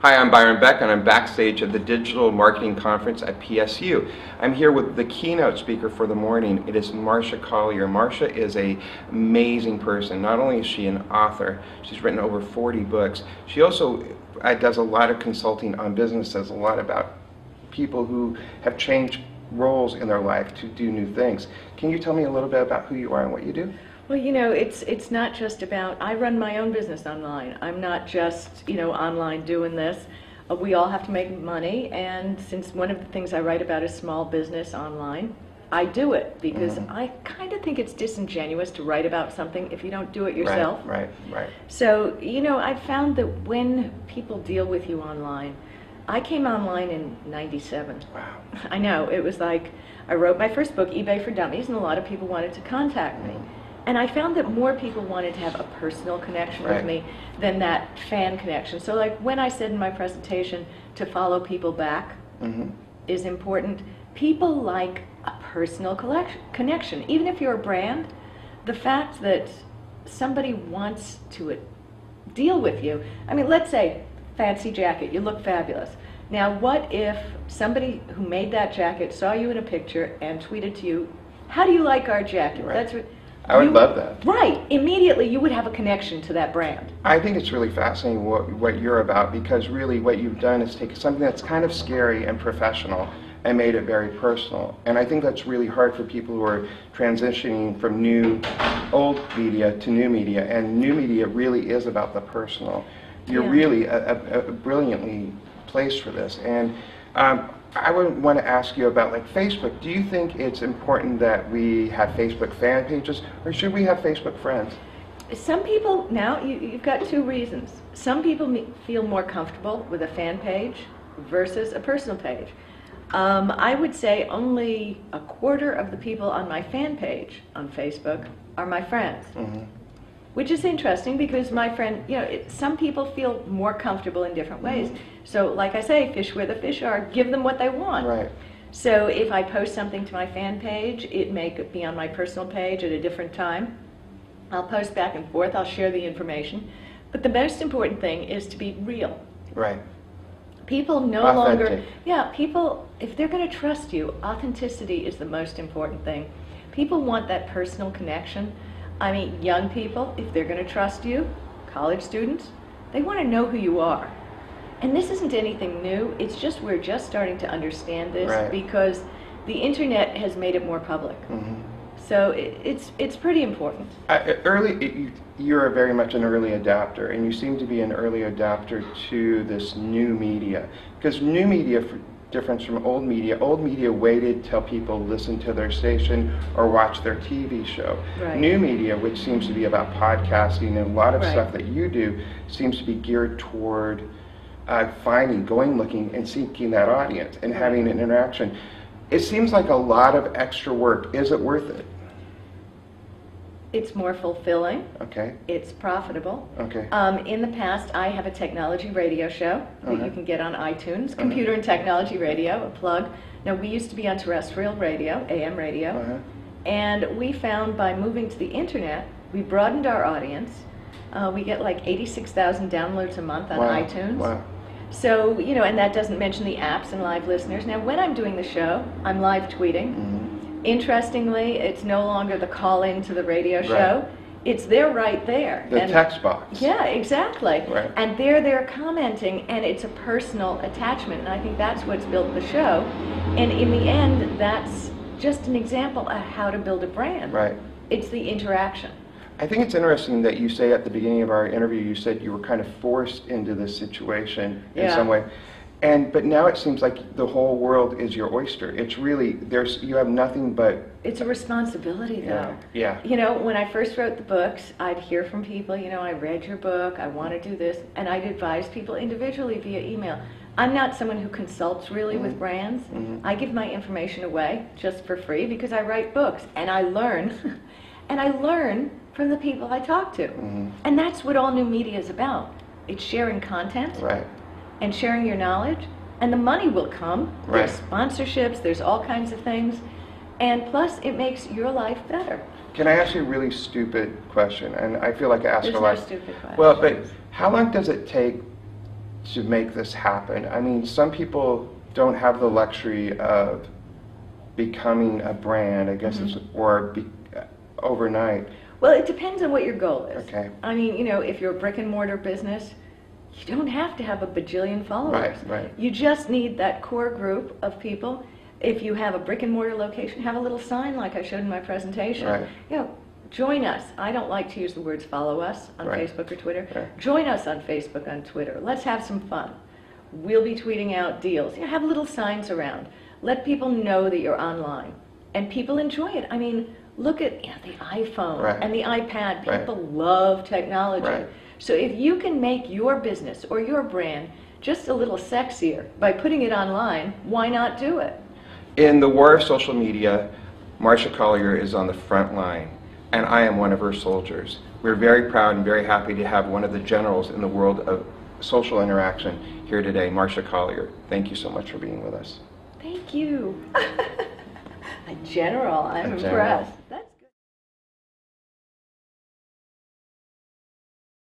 Hi, I'm Byron Beck, and I'm backstage at the Digital Marketing Conference at PSU. I'm here with the keynote speaker for the morning. It is Marsha Collier. Marsha is an amazing person. Not only is she an author, she's written over 40 books. She also does a lot of consulting on business, does a lot about people who have changed roles in their life to do new things. Can you tell me a little bit about who you are and what you do? Well, you know, it's not just about, I run my own business online. I'm not just, online doing this. We all have to make money, and since one of the things I write about is small business online, I do it because I kind of think it's disingenuous to write about something if you don't do it yourself. Right. So, I found that when people deal with you online, I came online in '97. Wow. I know, it was like, I wrote my first book, eBay for Dummies, and a lot of people wanted to contact me. And I found that more people wanted to have a personal connection with me than that fan connection. So like when I said in my presentation to follow people back is important, people like a personal connection. Even if you're a brand, the fact that somebody wants to deal with you. I mean, let's say, fancy jacket, you look fabulous. Now what if somebody who made that jacket saw you in a picture and tweeted to you, "How do you like our jacket?" That's what I would love that. Right. Immediately you would have a connection to that brand. I think it's really fascinating what you're about, because really what you've done is take something that's kind of scary and professional and made it very personal. And I think that's really hard for people who are transitioning from old media to new media. And new media really is about the personal. You're really a brilliantly placed for this. And I would want to ask you about Facebook. Do you think it's important that we have Facebook fan pages, or should we have Facebook friends? Some people, now you've got two reasons. Some people feel more comfortable with a fan page versus a personal page. I would say only a quarter of the people on my fan page on Facebook are my friends. Which is interesting because my friend, some people feel more comfortable in different ways. So like I say, fish where the fish are, give them what they want. Right. So if I post something to my fan page, it may be on my personal page at a different time. I'll post back and forth, I'll share the information. But the most important thing is to be real. Right. People no longer, people, if they're going to trust you, authenticity is the most important thing. People want that personal connection. I mean, young people, if they're going to trust you, college students, they want to know who you are. And this isn't anything new. It's just we're just starting to understand this because the internet has made it more public. So it's pretty important. You're very much an early adapter, and you seem to be an early adapter to this new media. Because new media, difference from old media waited till people listened to their station or watched their TV show. New media, which seems to be about podcasting and a lot of stuff that you do, seems to be geared toward looking and seeking that audience and having an interaction. It seems like a lot of extra work. Is it worth it? It's more fulfilling. Okay. It's profitable. Okay. In the past, I have a technology radio show that you can get on iTunes, Computer and Technology Radio, a plug. Now, we used to be on terrestrial radio, AM radio, and we found by moving to the internet, we broadened our audience. We get like 86,000 downloads a month on iTunes. Wow. So, and that doesn't mention the apps and live listeners. Now, when I'm doing the show, I'm live tweeting. Interestingly, it's no longer the call-in to the radio show. It's right there. The text box. Yeah, exactly. Right. And they're commenting, and it's a personal attachment, and I think that's what's built the show. And in the end, that's just an example of how to build a brand. Right. It's the interaction. I think it's interesting that you say at the beginning of our interview, you said you were kind of forced into this situation in some way. But now it seems like the whole world is your oyster. It's really, you have nothing but... It's a responsibility, though. Yeah. When I first wrote the books, I'd hear from people, I read your book, I want to do this, and I'd advise people individually via email. I'm not someone who consults really with brands. I give my information away just for free because I write books, and I learn, and I learn from the people I talk to. And that's what all new media is about. It's sharing content. And sharing your knowledge, and the money will come. There's sponsorships, there's all kinds of things, and plus it makes your life better. Can I ask you a really stupid question? And I feel like I ask There's a lot. No stupid question. Well, but how long does it take to make this happen? I mean, some people don't have the luxury of becoming a brand, I guess, overnight. Well, it depends on what your goal is. Okay. I mean, you know, if you're a brick and mortar business, you don't have to have a bajillion followers. Right. You just need that core group of people. If you have a brick and mortar location, have a little sign like I showed in my presentation. Right. You know, join us. I don't like to use the words follow us on Right. Facebook or Twitter. Right. Join us on Facebook, on Twitter. Let's have some fun. We'll be tweeting out deals. You know, have little signs around. Let people know that you're online. And people enjoy it. I mean, look at the iPhone Right. and the iPad. Right. People love technology. Right. So if you can make your business or your brand just a little sexier by putting it online, why not do it? In the war of social media, Marsha Collier is on the front line, and I am one of her soldiers. We're very proud and very happy to have one of the generals in the world of social interaction here today, Marsha Collier. Thank you so much for being with us. Thank you. A general, I'm A general. impressed. That's